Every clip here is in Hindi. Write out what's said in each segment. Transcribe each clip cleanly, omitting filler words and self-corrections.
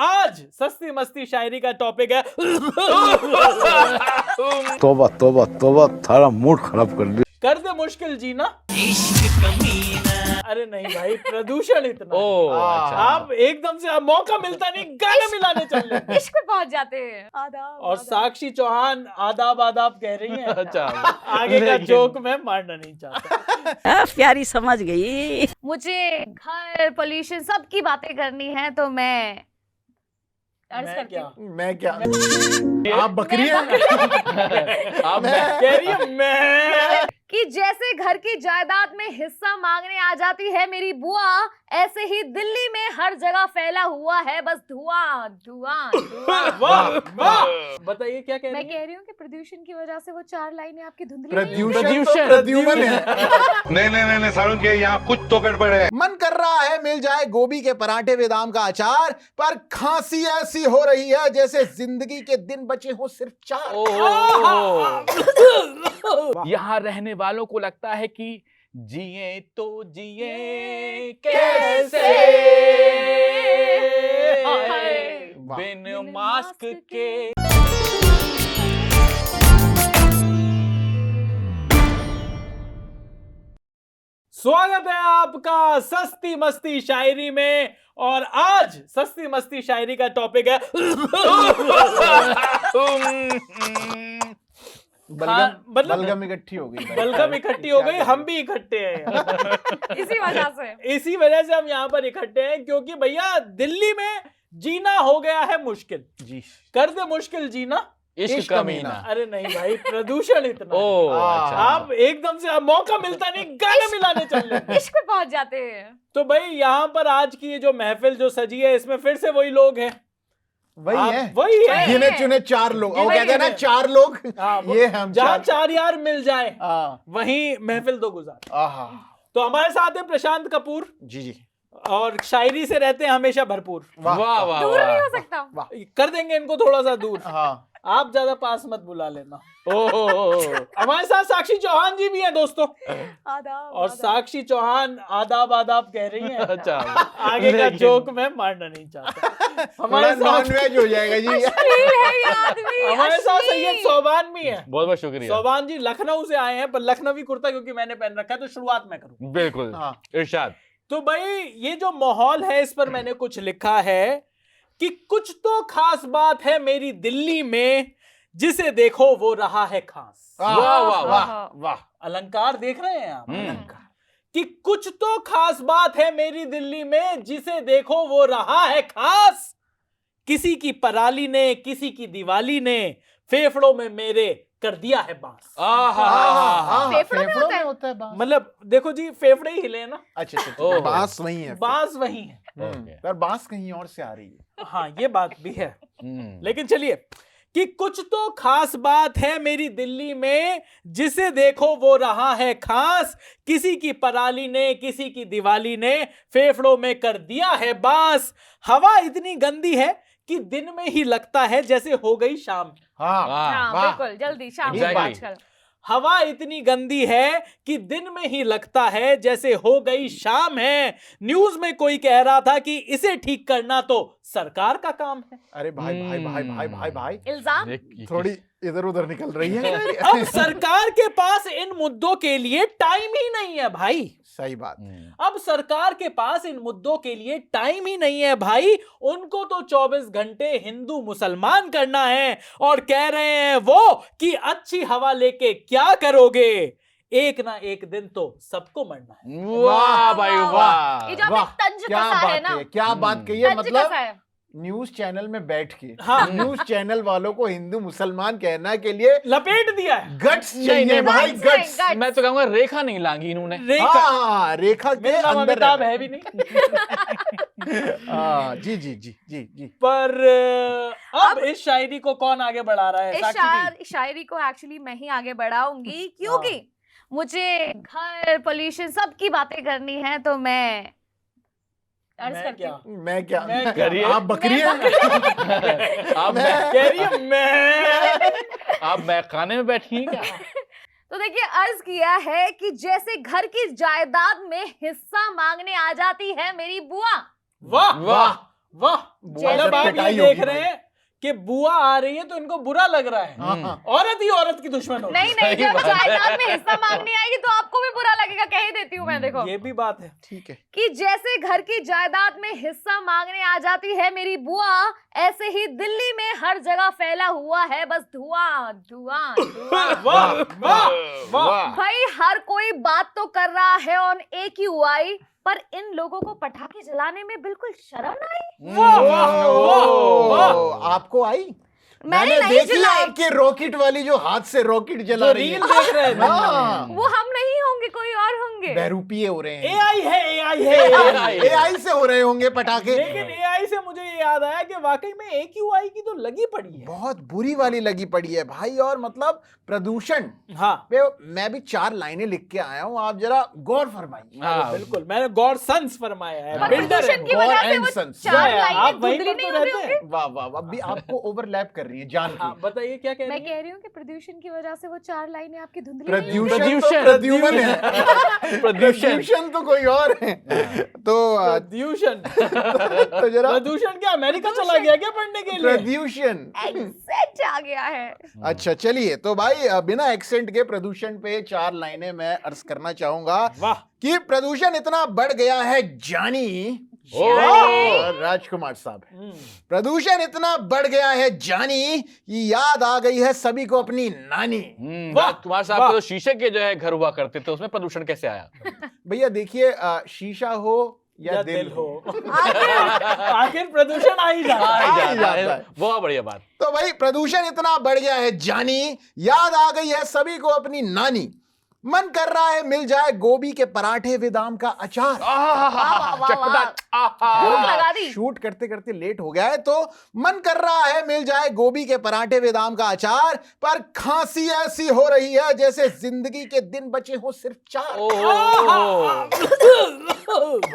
आज सस्ती मस्ती शायरी का टॉपिक है तौबा तौबा तौबा, थारा मूड खराब कर दिया। कर दे मुश्किल जीना। अरे नहीं भाई, प्रदूषण इतना अच्छा। आप एकदम से आप मौका मिलता नहीं, गाने मिलाने चल रहे हैं। इश्क पे पहुंच जाते हैं। आदाब और साक्षी चौहान आदाब आदाब कह रही हैं। अच्छा। आगे का जोक मैं मारना नहीं चाहता। प्यारी समझ गई। मुझे घर पोल्यूशन सब की बातें करनी है तो मैं अर्ज मैं करती क्या? हूँ। मैं क्या? आप बकरी हैं? अब कह रही है मैं कि जैसे घर की जायदाद में हिस्सा मांगने आ जाती है मेरी बुआ, ऐसे ही दिल्ली में हर जगह फैला हुआ है बस धुआं धुआं धुआं। वाह वाह, बताइए क्या कह मैं रही है? कह रही हूँ कि प्रदूषण की वजह से वो 4 लाइनें आपकी धुंधली नहीं हुई। प्रद्यूषण तो प्रद्युमन है। नहीं सारुण के यहाँ कुछ तो गड़बड़ है। मन कर रहा है मिल जाए गोभी के पराठे बेदाम का अचार, पर खांसी ऐसी हो रही है जैसे जिंदगी के दिन बचे हो सिर्फ 4। यहाँ रहने वालों को लगता है कि जिए तो जिए कैसे? बिन मास्क के। स्वागत है आपका सस्ती मस्ती शायरी में। और आज सस्ती मस्ती शायरी का टॉपिक है बलगम इकट्ठी हो गई। बलगम इकट्ठी हो गई, हम भी इकट्ठे हैं। इसी वजह से इसी वजह से हम यहाँ पर इकट्ठे हैं क्योंकि भैया दिल्ली में जीना हो गया है मुश्किल। जी, कर दे मुश्किल जीना। इश्क कमीना। अरे नहीं भाई, प्रदूषण इतना अच्छा। आप एकदम से आप मौका मिलता नहीं, गाने मिलाने चल रहे हैं। इश्क पे पहुंच जाते हैं। तो भाई यहाँ पर आज की ये जो महफिल जो सजी है, इसमें फिर से वही लोग हैं। वही है, वही है। गिने चुने 4 लोग। वो गिने कहते हैं ना चुने। 4 लोग, हाँ, ये हम जहाँ 4। 4 यार मिल जाए हाँ, वहीं महफिल दो गुजार। आहा, तो हमारे साथ है प्रशांत कपूर जी जी, और शायरी से रहते हैं हमेशा भरपूर। वाह वाह दूर नहीं वाह। हो सकता। कर देंगे इनको थोड़ा सा दूर। हाँ, आप ज्यादा पास मत बुला लेना। ओह हमारे साथ साक्षी चौहान जी भी हैं दोस्तों। आदाब और साक्षी चौहान आदाब आदाब कह रही हैं। अच्छा। आगे का जोक मैं मारना नहीं चाहता। हमारे थोड़ा साथ नॉन-वेज हो जाएगा जी। अश्लील है ये आदमी। हमारे साथ अश्लील। सैयद सोबान भी है। बहुत बहुत शुक्रिया। सोबान जी लखनऊ से आए हैं, पर लखनवी कुर्ता क्योंकि मैंने पहन रखा है तो शुरुआत मैं करूं। बिल्कुल हाँ, इरशाद। तो भाई ये जो माहौल है इस पर मैंने कुछ लिखा है कि कुछ तो खास बात है मेरी दिल्ली में, जिसे देखो वो रहा है खास। वाह वाह वाह वाह, अलंकार देख रहे हैं आप? हम्म। कि कुछ तो खास बात है मेरी दिल्ली में, जिसे देखो वो रहा है खास। किसी की पराली ने, किसी की दिवाली ने, फेफड़ों में मेरे कर दिया है बांस। फेफड़ों में होता है? होता है बांस। मतलब देखो जी, फेफड़े ही हिले ना, अच्छा, ओह। बांस वही है। बांस वही है। पर बांस कहीं और से आ रही है। हाँ ये बात भी है। हम्म। लेकिन चलिए, कि कुछ तो खास बात है मेरी दिल्ली में, जिसे देखो वो रहा है खास। किसी की पराली ने, किसी की दिवाली ने, फेफड़ों में कर दिया है बांस। हवा इतनी गंदी है कि दिन में ही लगता है जैसे हो गई शाम। हाँ, हाँ वाह। बिल्कुल, जल्दी शाम को Exactly. आजकल। हवा इतनी गंदी है कि दिन में ही लगता है जैसे हो गई शाम है। न्यूज में कोई कह रहा था कि इसे ठीक करना तो सरकार का काम है। अरे भाई भाई भाई भाई भाई भाई, इल्जाम। थोड़ी इधर उधर निकल रही है। अब सरकार के पास इन मुद्दों के लिए टाइम ही नहीं है भाई। सही बात। अब सरकार के पास इन मुद्दों के लिए टाइम ही नहीं है भाई। उनको तो 24 घंटे हिंदू मुसलमान करना है। और कह रहे हैं वो कि अच्छी हवा लेके क्या करोगे, एक ना एक दिन तो सबको मरना है। वाह भाई वाह। ये जो आपने तंज क्या कसा है बात ना, है, क्या बात कही है। तंज मतलब कसा है। न्यूज चैनल में बैठ के हाँ। न्यूज चैनल वालों को हिंदू मुसलमान कहना के लिए लपेट दिया है गट्स नहीं, चाहिए नहीं, भाई, guts गट्स। नहीं, मैं तो कहूंगा रेखा नहीं लांगी इन्होंने। रेखा। हाँ, रेखा के मेरा नाम अंदर अमिताभ रहना। है भी नहीं। हाँ, जी जी जी जी जी। पर अब इस शायरी को कौन आगे बढ़ा रहा है? इस साक्षी जी। शायरी को एक्चुअली मैं ही आगे बढ़ाऊंगी, क्योंकि मुझे घर पोल्यूशन सब की बातें करनी है तो मैं अर्ज मैं करती क्या? हूँ। मैं क्या? मैं करिए। आप बकरी हैं? आप कह रही है मैं। आप मैं खाने में बैठी हैं क्या? तो देखिए, अर्ज किया है कि जैसे घर की जायदाद में हिस्सा मांगने आ जाती है मेरी बुआ, वाह वाह। वाह, बुआ मतलब से आप ये पिटाई देख होगी रहे हैं कि बुआ आ रही है तो इनको बुरा लग रहा है। हाँ। औरत ही औरत की दुश्मन होगी। नहीं नहीं, जब जायदाद में हिस्सा मांगने आएगी तो आपको भी बुरा लगेगा, कह ही देती हूँ मैं। देखो ये भी बात है। ठीक है। कि जैसे घर की जायदाद में हिस्सा मांगने आ जाती है मेरी बुआ, ऐसे ही दिल्ली में हर जगह फैला हुआ है बस धुआं धुआं धुआं। वाह वाह वाह। भाई हर कोई बात तो कर रहा है ऑन AQI, पर इन लोगों को पटाखे जलाने में बिल्कुल शर्म ना आई। वाह वाह वाह। आपको आई? मैंने नहीं देखी जलाई। आपके रॉकेट वाली जो हाथ से रॉकेट जला जो रही है। रील देख रहे हैं हाँ। वो हम नहीं होंगे, कोई और होंगे। बहरूपिये हो रहे हैं। AI है, AI है। AI से हो रहे होंगे पटाखे। लेकिन AI से मुझे ये याद आया कि वाकई में AQI की तो लगी पड़ी है। बहुत बुरी वाली लगी पड़ी है भाई। और मतलब प्रदूषण हाँ पे मैं भी 4 लाइनें लिख के आया हूँ, आप जरा गौर फरमाइए। हाँ, बिल्कुल, मैंने गौर सन्स फरमाया है। पर बिल्डर है प्रदूषण की वो। वजह से and वो sons। चार क्या है, आप लाइनें वहीं धुंधली पर नहीं तो होती रहते होंगी। हैं। वाह वाह वाह, अभी आपको ओवरलैप कर रही है जान हाँ, की। बताइए क्या कह मैं रही है? कह रही हूँ कि प्रदूषण की वजह से वो 4 लाइनें आपकी धुंधली नहीं होंगी। प्रदूषण तो प्रद्युमन है। प्रदूषण तो कोई और है। तो प्रदूषण। तो जरा प्रदूषण क्या अमेरिका चला गया क्या पढ़ने के लिए? प्रदूषण। एक्सेंट आ गया है। अच्छा चलिए, तो भाई बिना एक्सेंट के प्रदूषण पे 4 लाइनें मैं अर्ज करना चाहूंगा वाह कि प्रदूषण इतना बढ़ गया है जानी। जानी। राजकुमार साहब, प्रदूषण इतना बढ़ गया है जानी कि याद आ गई है सभी को अपनी नानी। वाह, राजकुमार साहब वाह। के तो शीशे के जो है घर हुआ करते थे, उसमें प्रदूषण कैसे आया? भैया देखिए, शीशा हो या दिल हो, आखिर प्रदूषण आ ही जाता है। आ ही जाता है। बहुत बढ़िया बात। तो भाई प्रदूषण इतना बढ़ गया है जानी, याद आ गई है सभी को अपनी नानी। मन कर रहा है मिल जाए गोभी के पराठे विद आम का अचार। वाह, वाह, वाह। भूख लगा दी। शूट करते करते लेट हो गया है, तो मन कर रहा है मिल जाए गोभी के पराठे विद आम का अचार, पर खांसी ऐसी हो रही है जैसे जिंदगी के दिन बचे हो सिर्फ 4।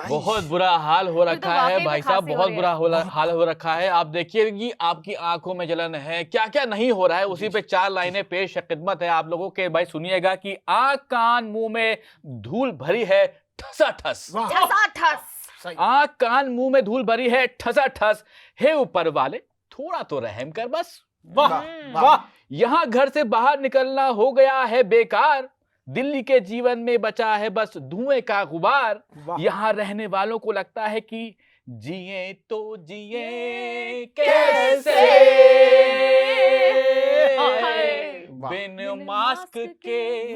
बहुत बुरा हाल हो रखा है वाकई में भाई साहब, खांसी हो बहुत रही बुरा हाल हो रखा है। आप देखिए कि आपकी आंखों में जलन है, क्या क्या नहीं हो रहा है, उसी पे 4 लाइनें पेश खिदमत है आप लोगों के। भाई सुनिएगा कि आंख कान मुंह में धूल भरी है ठसाठस। ठसाठस। आंख कान मुंह में धूल भरी है ठसाठस। हे ऊपर वाले थोड़ा तो रहम कर बस। वाह वाह। यहां घर से बाहर निकलना हो गया है बेकार। दिल्ली के जीवन में बचा है बस धुएं का गुबार। वाह। यहां रहने वालों को लगता है कि जिए तो जिए कैसे बिन मास्क के।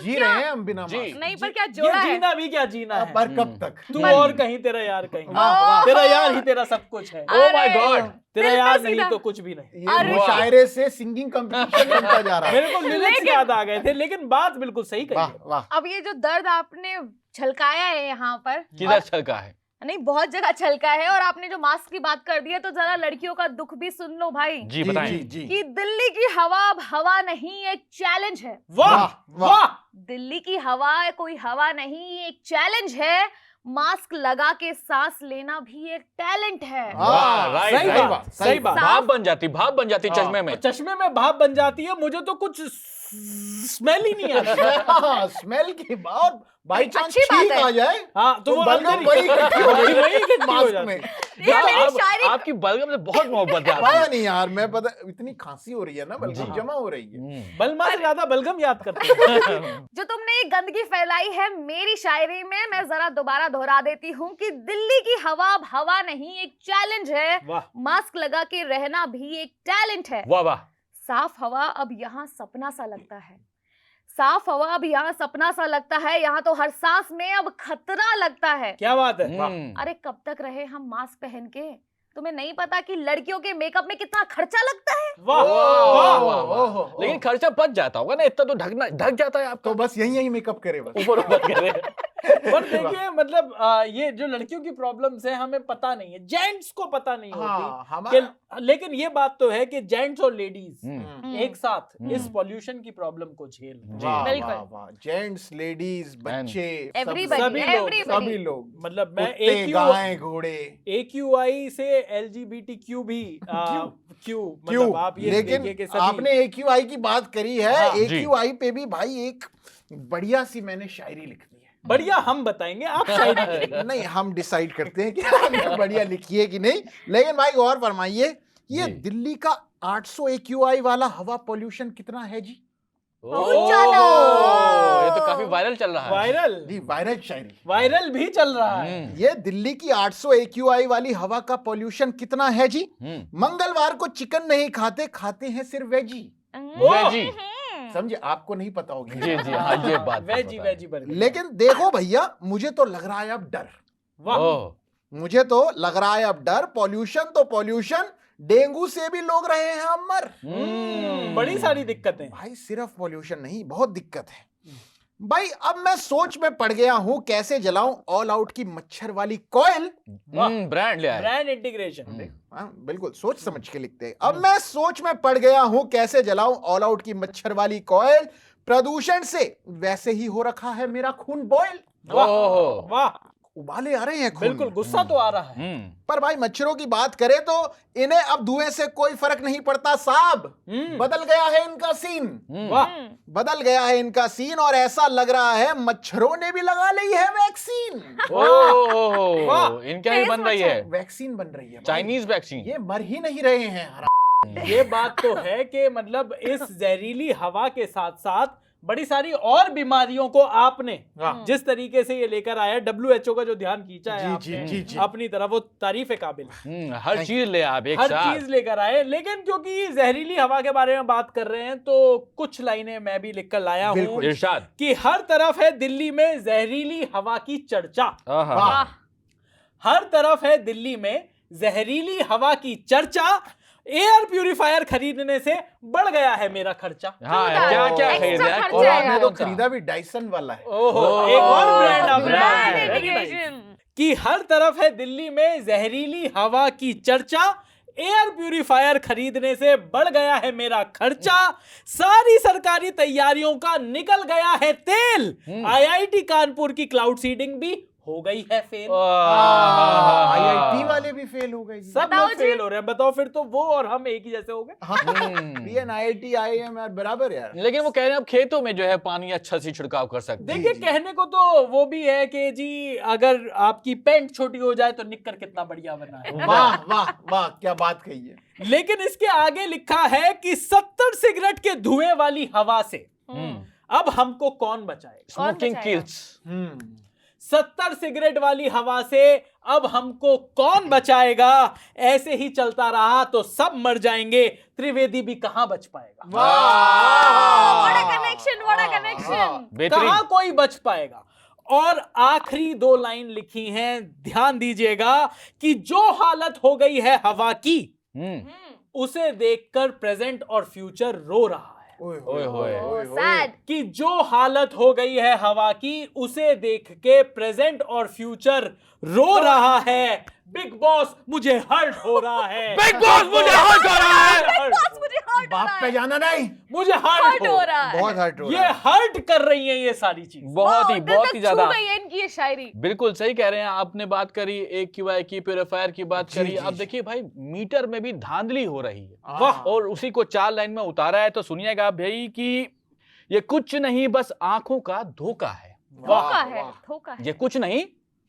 जी रहे हैं हम बिना जी। मास्क। नहीं, पर क्या ये जोड़ा है। जीना भी क्या जीना है। पर कब तक? तू और कहीं तेरा यार कहीं। वाह, वाह। तेरा यार ही तेरा सब कुछ है। Oh my अरे, God। तेरा दिल यार पे नहीं सीधा। तो कुछ भी नहीं। ये अरे। मुशायरे से सिंगिंग कंपटीशन बनता जा रहा है। मेरे को लिरिक्स याद आ गए थे, लेकिन बात बिल्कुल सही वाह कही है। वाह। अब ये जो दर्द आपने छलकाया है यहाँ पर, किधर छलका है? नहीं बहुत जगह छलका है, और आपने जो मास्क की बात कर दी है, तो जरा लड़कियों का दुख भी सुन लो भाई। जी बताएं। जी कि दिल्ली की हवा अब हवा नहीं, एक चैलेंज है। वाह वाह, वाह। वाह। दिल्ली की हवा कोई हवा नहीं, एक चैलेंज है। मास्क लगा के सांस लेना भी एक टैलेंट है। वाह, राइट, सही राइट। बात, सही बात। भाप बन जाती चश्मे में। चश्मे में भाप बन जाती है, मुझे तो कुछ स्मेल ही नहीं आती। स्मेल की बात बाई चांस अच्छी बात छींक है। आ जाए हाँ तो तो वो बलगम अंदर बड़ी इकट्ठी हो वही जाती इकट्ठी हो मास्क जाती में। है। ये मेरी आप- शायरी। आपकी बलगम से बहुत मोहब्बत है पता आपको। नहीं यार, मैं पता इतनी खांसी हो रही है ना, बलगम जी। जमा हो रही है। बलमा से ज्यादा बलगम याद करते हैं। जो तुमने ये गंदगी फैलाई है मेरी शायरी में, मैं जरा दोबारा दोहरा देती हूँ कि दिल्ली की हवा अब हवा नहीं, एक चैलेंज है। वाह। मास्क लगा के रहना भी एक टैलेंट है। वाह वाह। साफ हवा अब यहाँ सपना सा लगता है। साफ हवा अब यहाँ सपना सा लगता है। यहाँ तो हर सांस में अब खतरा लगता है। क्या बात है। अरे कब तक रहे हम मास्क पहन के? तुम्हें नहीं पता कि लड़कियों के मेकअप में कितना खर्चा लगता है? वाह वाह, वाह। ओहो, लेकिन खर्चा बच जाता होगा ना, इतना तो ढक जाता है आपका। तो बस यही मेकअप करे बस। ऊपर करे। पर देखिए मतलब ये जो लड़कियों की प्रॉब्लम्स है हमें पता नहीं है, जेंट्स को पता नहीं हाँ, होती हमारा लेकिन ये बात तो है कि जेंट्स और लेडीज एक साथ हम्म। इस पॉल्यूशन की प्रॉब्लम को झेल रहे हैं। जी। वाह बिल्कुल। वाह वाह, जेंट्स लेडीज बच्चे Everybody, सभी लोग, सभी लोग, मतलब मैं कुत्ते, गाय घोड़े AQI से LGBTQ भी क्यों मतलब आप ये लेकिन देखिए कि सभी आपने AQI की बात करी है। हाँ, जी। AQI पे भी भाई एक बढ़िया सी मैंने शायरी लिख दी है। बढ़िया हम बताएंगे, आप शायरी नहीं, हम डिसाइड करते हैं कि आपने बढ़िया लिखी है कि नहीं। लेकिन भाई और फरमाइए, ये जी। दिल्ली का 800 AQI वाला हवा पोल्यूशन कितना है जी? बहुत ज्यादा। ये तो काफी वायरल चल रहा है। वायरल जी, वायरल शायरी। वायरल भी चल रहा है। ये दिल्ली की 800 AQI वाली हवा का पोल्यूशन कितना है जी? मंगलवार को चिकन नहीं खाते, खाते हैं सिर्फ वेजी। वेजी। समझे? आपको नहीं पता होगी। जी जी हाँ, ये बात तो वेजी पता है। Veggie burger. लेकिन देखो भैया, मुझे तो लग रहा है अब डर। वाह, ओह, मुझे तो लग रहा है अब डर। पॉल्यूशन तो पॉल्यूशन, डेंगू से भी लोग रहे हैं अमर। बड़ी सारी दिक्कतें। भाई सिर्फ पॉल्यूशन नहीं, बहुत दिक्कत है भाई। अब मैं सोच में पड़ गया हूं, कैसे जलाऊं ऑल आउट की मच्छर वाली कॉइल। ब्रांड ले आए। Brand integration. हाँ, बिल्कुल सोच समझ के लिखते हैं। अब मैं सोच में पड़ गया हूं, कैसे जलाऊं ऑल आउट की मच्छर वाली कॉइल। प्रदूषण से वैसे ही हो रखा है मेरा खून बॉयल। ओह, वाह, उबाले आ रहे हैं खून बिल्कुल में। गुस्सा तो आ रहा है। पर भाई मच्छरों की बात करें तो इन्हें अब धुएं से कोई फर्क नहीं पड़ता साहब। बदल गया है इनका सीन। वाह, बदल गया है इनका सीन, और ऐसा लग रहा है मच्छरों ने भी लगा ली है वैक्सीन। ओह, वाह। इनके यहाँ भी बन रही है वैक्सीन बन रही है भाई। Chinese vaccine. ये मर ही नहीं रहे हैं। ये बात तो है कि मतलब इस जहरीली हवा के साथ साथ बड़ी सारी और बीमारियों को आपने जिस तरीके से ये लेकर आया, WHO का जो ध्यान खींचा है आपने अपनी तरफ, वो तारीफ काबिल है। हर चीज ले आप एक हर साथ। चीज लेकर आए। लेकिन क्योंकि जहरीली हवा के बारे में बात कर रहे हैं तो कुछ लाइनें मैं भी लिख कर लाया हूं बिल्कुल। इरशाद। कि हर तरफ है दिल्ली में जहरीली हवा की चर्चा। आहा। हर तरफ है दिल्ली में जहरीली हवा की चर्चा। एयर प्यूरिफायर खरीदने से बढ़ गया है मेरा खर्चा। हाँ, क्या क्या Extra खरीदा है? खर्चा और है आपने यार। तो खरीदा भी डाइसन वाला है। ओहो, एक और ब्रांड आपने ब्रांड Very nice। इंटीग्रेशन। कि हर तरफ है दिल्ली में जहरीली हवा की चर्चा। एयर प्यूरिफायर खरीदने से बढ़ गया है मेरा खर्चा। सारी सरकारी तैयारियों का निकल गया है तेल। IIT कानपुर की क्लाउड सीडिंग भी हो गई है फेल। IIT वाले भी फेल हो गए जी। सब बताओ लोग जी। फेल हो रहे हैं। बताओ, फिर तो वो और हम एक ही जैसे हो गए। BN IIT IIM यार बराबर यार। लेकिन वो कह रहे हैं अब खेतों में जो है पानी अच्छा से छिड़काव कर सकते हैं। देखिए, कहने को तो वो भी है कि जी अगर आपकी पैंट छोटी हो जाए तो निक्कर कितना बढ़िया बना है। वाह वाह वाह, क्या बात कही है। लेकिन इसके आगे लिखा है कि 70 सिगरेट के धुएं वाली हवा से अब हमको कौन बचाएगा। स्मोकिंग बचाएगा? किल्स। 70 सिगरेट वाली हवा से अब हमको कौन बचाएगा। ऐसे ही चलता रहा तो सब मर जाएंगे, त्रिवेदी भी कहां बच पाएगा। What a connection, what a connection। बेहतरीन। कहां कोई बच पाएगा। और आखिरी 2 लाइन लिखी हैं, ध्यान दीजिएगा, कि जो हालत हो गई है हवा की, उसे देखकर प्रेजेंट और फ्यूचर रो रहा है। ओए होए। Sad। कि जो हालत हो गई है हवा की, उसे देख के प्रेजेंट और फ्यूचर रो रहा है। बिग बॉस मुझे हर्ट हो रहा है। बिग बॉस मुझे हर्ट हो रहा है। बस मुझे हर्ट हो बाप रहा पे है। जाना नहीं। मुझे हर्ट हर्ट हो रहा है। बहुत हर्ट हो ये रहा है। हर्ट कर रही हैं ये सारी चीज। बहुत दिल ही तक छू ज्यादा। गई है इनकी ये शायरी। बिल्कुल सही कह रहे हैं। आपने बात करी AQI की, प्यूरिफायर की बात जी, करी। जी, अब जी। देखिए भाई, मीटर में भी धांधली हो रही है। वाह। और उसी को 4 लाइन में उतारा है। तो सुनिएगा भाई कि ये कुछ नहीं बस आंखों का धोखा है। धोखा है, धोखा है। ये कुछ नहीं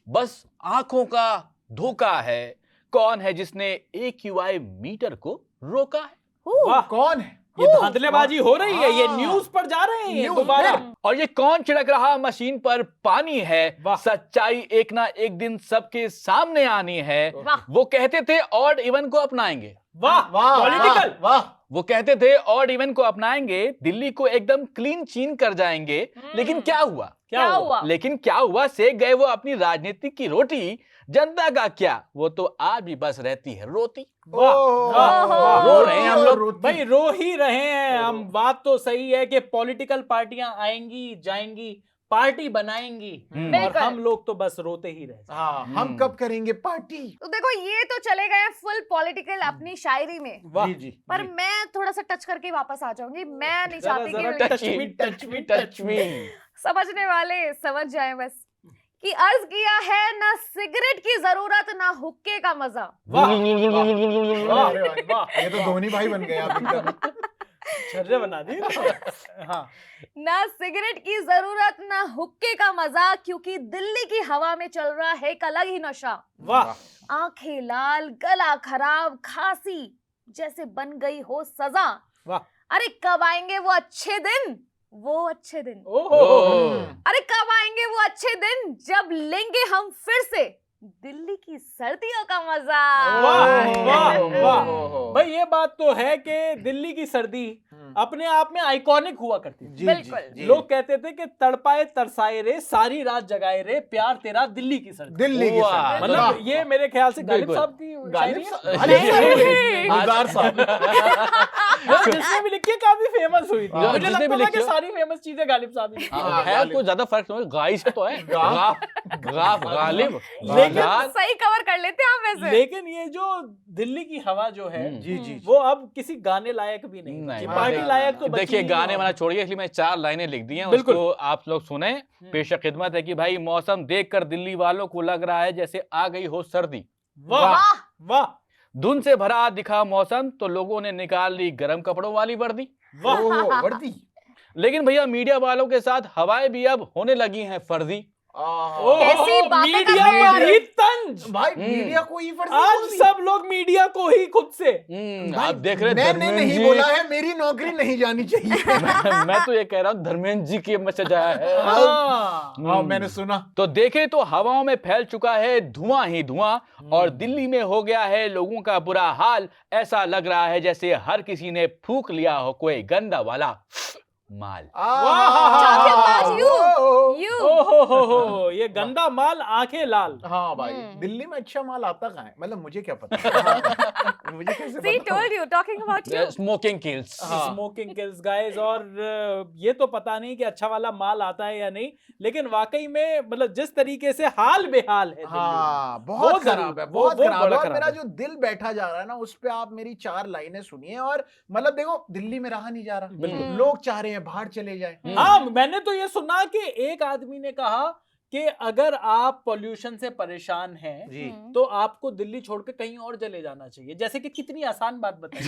बस आंखों का धोखा है। कौन है जिसने AQI मीटर को रोका है? वाह, कौन है? ये धांधलेबाजी हो रही है। ये हाँ। न्यूज पर जा रहे हैं ये न्यूज़ दोबारा। पर। और ये कौन छिड़क रहा मशीन पर पानी है? वाह। सच्चाई एक ना एक दिन सबके सामने आनी है। वाह। वो कहते थे ऑड इवन को अपनाएंगे। वाह, वाह पॉलिटिकल। वाह। वो कहते थे ऑड इवन को अपनाएंगे, दिल्ली को एकदम क्लीन चीन कर जाएंगे। लेकिन क्या हुआ? क्या हुआ? लेकिन क्या हुआ? सेक गए वो अपनी राजनीति की रोटी। जनता का क्या, वो तो आज भी बस रहती है रोती। वाह, वाह, वाह। रो रहे हैं हम लोग। रोती। भाई रो ही रहे हैं हम। बात तो सही है कि पॉलिटिकल पार्टियां आएंगी जाएंगी, पार्टी बनाएंगी, और बिल्कुल। हम लोग तो बस रोते ही रह जाएंगे। हाँ, हम कब करेंगे पार्टी? तो देखो, ये तो चले गए फुल पॉलिटिकल अपनी शायरी में। वाह। जी जी। पर मैं थोड़ा सा टच करके वापस आ जाऊंगी। मैं नहीं जरा- चाहती जरा कि touch me, touch me, touch me। समझने वाले समझ जाएं बस, कि अर्ज किया है ना सिगरेट की जरूरत ना हुक्के का मजा। वाह, वाह, वाह, वाह। ये तो धोनी भाई बन गए आप एकदम। छर्रे बना दी। हाँ, ना सिगरेट की जरूरत ना हुक्के का मजा, क्योंकि दिल्ली की हवा में चल रहा है एक अलग ही नशा। वाह, आंखें लाल, गला खराब, खांसी जैसे बन गई हो सजा। वाह। अरे कब आएंगे वो अच्छे दिन, वो अच्छे दिन। ओहो, अरे कब आएंगे वो अच्छे दिन जब लेंगे हम फिर से दिल्ली की सर्दियों का मजा। वाह, वाह, वाह। ओहो। भाई ये बात तो है कि दिल्ली की सर्दी अपने आप में आइकॉनिक हुआ करती थी। जी, बिल्कुल। जी। लोग कहते थे कि तड़पाए तरसाए रे, सारी रात जगाए रे, प्यार तेरा दिल्ली की सर्दी। दिल्ली की वाह, सर्दी। मतलब वाह, ये मेरे ख्याल से गालिब बिल्कुल। साहब की गालिब शायरी है। नहीं। गुलजार साहब। हाँ, जिसने भी लिखी है काफी फेमस हुई थी। हाँ, मुझे जिसने भी लगता था कि लिखी है। सारी फेमस चीजें गालिब साहब ही लिखी हैं। हाँ, है कोई ज्यादा फर्क नहीं, गाई से तो है। गाफ गालिब, लेकिन आजाद। सही कवर कर लेते हैं हम वैसे। लेकिन ये जो दिल्ली की हवा जो है जी, जी। वो अब किसी गाने लायक भी नहीं, नहीं, कि हाँ, पार्टी नहीं, लायक तो देखिए बची गाने ही वाला नहीं। छोड़िए, इसलिए मैं 4 लाइनें लिख दी हैं, बिल्कुल। उसको आप लोग सुने। पेश खिदमत है कि भाई मौसम देखकर दिल्ली वालों को लग रहा है जैसे आ गई हो सर्दी। वाह, वाह। वाह, धुंध से भरा दिखा मौसम तो लोगों ने निकाल ली गर्म कपड़ों वाली वर्दी। वाह। ओहो, वर्दी। लेकिन भैया मीडिया वालों के साथ हवाएं भी अब होने लगी हैं फर्जी। ओहो, कैसी बातें कर मीडिया रहे हैं पर ही तंज। भाई मीडिया को ही फर्जी आज बोल दी। सब लोग मीडिया को ही खुद से। भाई, आप देख रहे हैं मैंने धर्मेंद्र नहीं जी। बोला है, मेरी नौकरी नहीं जानी चाहिए। मैं तो ये कह रहा हूँ धर्मेंद्र जी की मैसेज आया है। हाँ, हाँ, मैंने सुना। तो देखे तो हवाओं में फैल चुका है धुआं ही धुआं, और दिल्ली में हो गया है लोगों का बुरा हाल। ऐसा लग रहा है जैसे हर किसी ने फूंक लिया हो कोई गंदा वाला माल। आहा, you. ओहो। You. ओहो, ये गंदा माल, आंखें लाल। हाँ भाई, हम्म। दिल्ली में अच्छा माल आता कहाँ है? मतलब मुझे क्या पता। मुझे कैसे See, पता? told you, talking about you. Smoking kills. Smoking kills guys. और ये तो पता नहीं कि अच्छा वाला माल आता है या नहीं, लेकिन वाकई में मतलब जिस तरीके से हाल बेहाल है दिल्ली में, हाँ, वो बहुत जरूर, खराब है, वो बहुत खराब है। बड़ा और खराब मेरा है। जो दिल बैठा जा रहा है ना, उस पे आप मेरी 4 लाइनें सुनिए। और मतलब देखो, दिल्ली में रहा नहीं जा रहा। बिल्कुल। लोग चाह रहे हैं बाहर चले जाए। हाँ, मैंने तो ये सुना कि एक आदमी ने कहा कि अगर आप पोल्यूशन से परेशान हैं जी। तो आपको दिल्ली छोड़ के कहीं और चले जाना चाहिए। जैसे कि कितनी आसान बात बताई।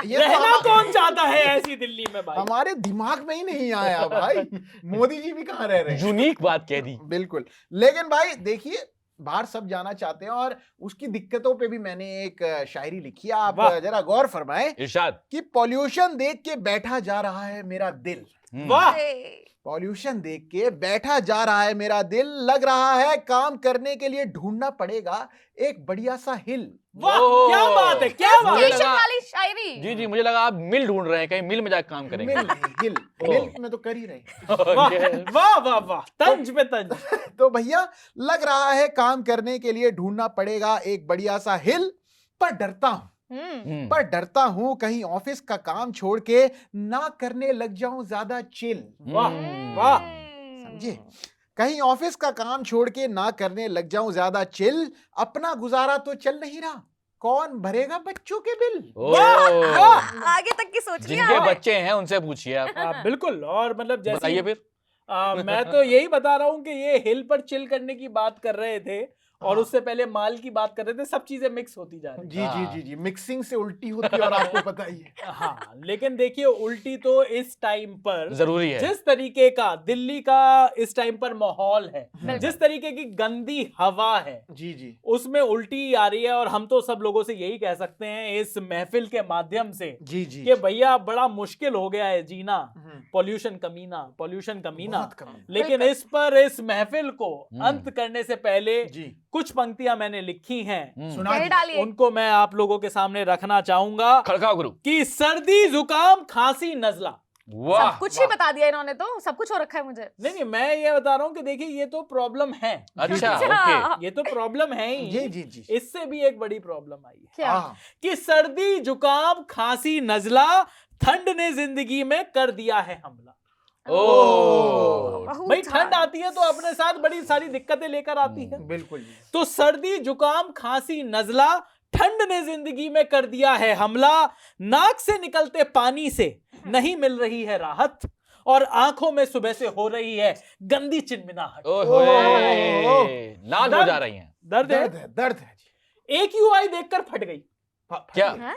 ये तो रहना कौन चाहता है ऐसी दिल्ली में भाई? हमारे दिमाग में ही नहीं आया भाई। मोदी जी भी कहाँ रह रहे हैं? यूनिक बात कह दी। बिल्कुल। लेकिन भाई देखिए, बाहर सब जाना चाहते हैं और उसकी दिक्कतों पे भी मैंने एक शायरी लिखी है। आप वाह। जरा गौर फरमाएं इरशाद। कि पॉल्यूशन देख के बैठा जा रहा है मेरा दिल। वाह, पॉल्यूशन देख के बैठा जा रहा है मेरा दिल। लग रहा है काम करने के लिए ढूंढना पड़ेगा एक बढ़िया सा हिल। वाह, ओह। क्या बात है, क्या बात मुझे है। स्टेशन लगा- वाली शायरी। जी जी, मुझे लगा आप मिल ढूंढ रहे हैं, कहीं मिल में जाकर काम करेंगे। मिल नहीं, हिल। मिल में तो कर ही रहे। वाह, वाह, वाह, वाह, तंज पे तंज। तो भैया, लग रहा है काम करने के लिए ढूंढना पड़ेगा एक बढ़िया सा हिल। पर डरता हूं कहीं ऑफिस का काम छोड़ के ना करने लग जाऊं ज्यादा चिल। वाह, वाह। समझे? कहीं ऑफिस का काम छोड़ के ना करने लग जाऊं ज्यादा चिल। अपना गुजारा तो चल नहीं रहा, कौन भरेगा बच्चों के बिल? आगे तक की सोच लिया जिनके आपने? बच्चे हैं उनसे पूछिए आप। बिल्कुल। और मतलब बताइए जैसे फिर। मैं तो यही बता रहा हूँ कि ये हिल पर चिल करने की बात कर रहे थे और हाँ। उससे पहले माल की बात कर रहे थे। सब चीजें मिक्स होती जा रही जी जी जी जी, मिक्सिंग से उल्टी होती है और आपको पता ही है। हैं। हाँ, लेकिन देखिए उल्टी तो इस टाइम पर जरूरी है। जिस तरीके का दिल्ली का इस टाइम पर माहौल है, बिल्कुल। जिस तरीके की गंदी हवा है, जी जी उसमें उल्टी आ रही है। और हम तो सब लोगों से यही कह सकते हैं इस महफिल के माध्यम से जी जी। कि भैया बड़ा मुश्किल हो गया है जीना। हम्म, पॉल्यूशन कमीना। बहुत कम। लेकिन इस पर इस महफिल को अंत करने से पहले जी, कुछ पंक्तियां मैंने लिखी हैं, सुना कह दी। डालिए। उनको मैं आप लोगों के सामने रखना चाहूंगा खड़का गुरु। कि सर्दी जुकाम खांसी नजला। वाह। सब कुछ ही बता दिया इन्होंने, तो सब कुछ हो रखा है मुझे। नहीं, मैं ये बता रहा हूं कि देखिए ये तो प्रॉब्लम है। अच्छा, अच्छा। ओके। ये तो प्रॉब्लम है ही। जी जी जी। इससे भी एक बड़ी प्रॉब्लम आई है क्या? हाँ, कि सर्दी जुकाम खांसी नजला, ठंड ने जिंदगी में कर दिया है हमला। ओह। बहुत भाई ठंड hard। आती है तो अपने साथ बड़ी सारी दिक्कतें लेकर आती है। बिल्कुल जी। तो सर्दी जुकाम खांसी नजला, ठंड ने जिंदगी में कर दिया है हमला। नाक से निकलते पानी से नहीं मिल रही है राहत, और आंखों में सुबह से हो रही है गंदी चिनमिनाहट। ओए लाल हो जा रही हैं। दर्द है। दर्द है जी। AQI देखकर फट गई। क्या? हैं?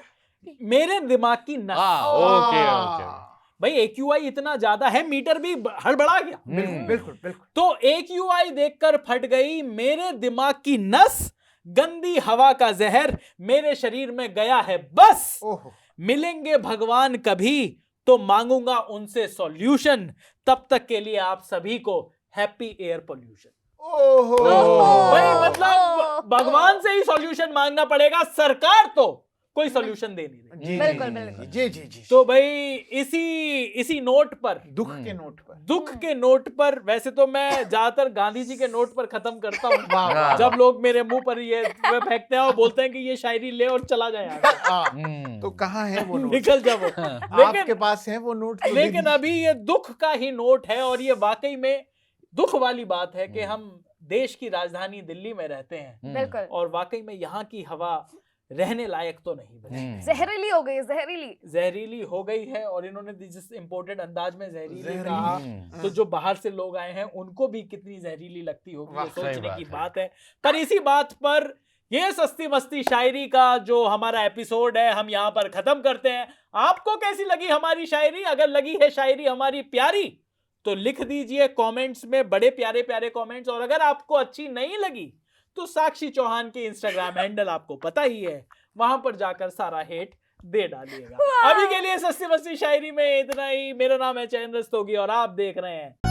मेरे दिमाग की नस। Okay okay. भाई AQI इतना ज्यादा है, मीटर भी हड़बड़ा गया। बिल्कुल बिल्कुल बिल्कुल। तो AQI देखकर फट गई मेरे दिमाग की नस, गंदी हवा का जहर मेरे शरीर में गया है बस। ओहो। मिलेंगे भगवान कभी तो मांगूंगा उनसे सॉल्यूशन, तब तक के लिए आप सभी को हैप्पी एयर पोल्यूशन। ओहो। भाई मतलब भगवान से ही सॉल्यूशन मांगना पड़ेगा, सरकार तो कोई सॉल्यूशन दे नहीं रही। जी बिल्कुल, बिल्कुल। जी जी जी। तो भाई इसी नोट पर, दुख के नोट पर। दुख के नोट पर, वैसे तो मैं ज्यादातर गांधी जी के नोट पर खत्म करता हूँ। वाह, वाह। जब लोग मेरे मुंह पर ये फेंकते हैं और बोलते हैं कि ये शायरी ले और चला जाए यहाँ से। हाँ, तो कहाँ है वो नोट? निकल जाओ। आपके लेकिन पास है वो नोट? तो लेकिन दे अभी ये दुख का ही नोट है, और ये वाकई में दुख वाली बात है कि हम देश की राजधानी दिल्ली में रहते हैं बिल्कुल। और वाकई में यहाँ की हवा रहने लायक तो नहीं बची। जहरीली हो गई, जहरीली। जहरीली हो गई है, और इन्होंने जिस इम्पोर्टेड अंदाज में जहरीली जहरीली। कहा, तो जो बाहर से लोग आए हैं उनको भी कितनी जहरीली लगती होगी, ये वाह, सही सोचने बात की है। बात है। पर इसी बात पर ये सस्ती मस्ती शायरी का जो हमारा एपिसोड है हम यहाँ पर खत्म करते हैं। आपको कैसी लगी हमारी शायरी? अगर लगी है शायरी हमारी प्यारी तो लिख दीजिए कमेंट्स में, बड़े प्यारे प्यारे कमेंट्स। और अगर आपको अच्छी नहीं लगी तो साक्षी चौहान के इंस्टाग्राम हैंडल आपको पता ही है, वहां पर जाकर सारा हेट दे डालिएगा। अभी के लिए सस्ती मस्ती शायरी में इतना ही। मेरा नाम है चैन रस्तोगी और आप देख रहे हैं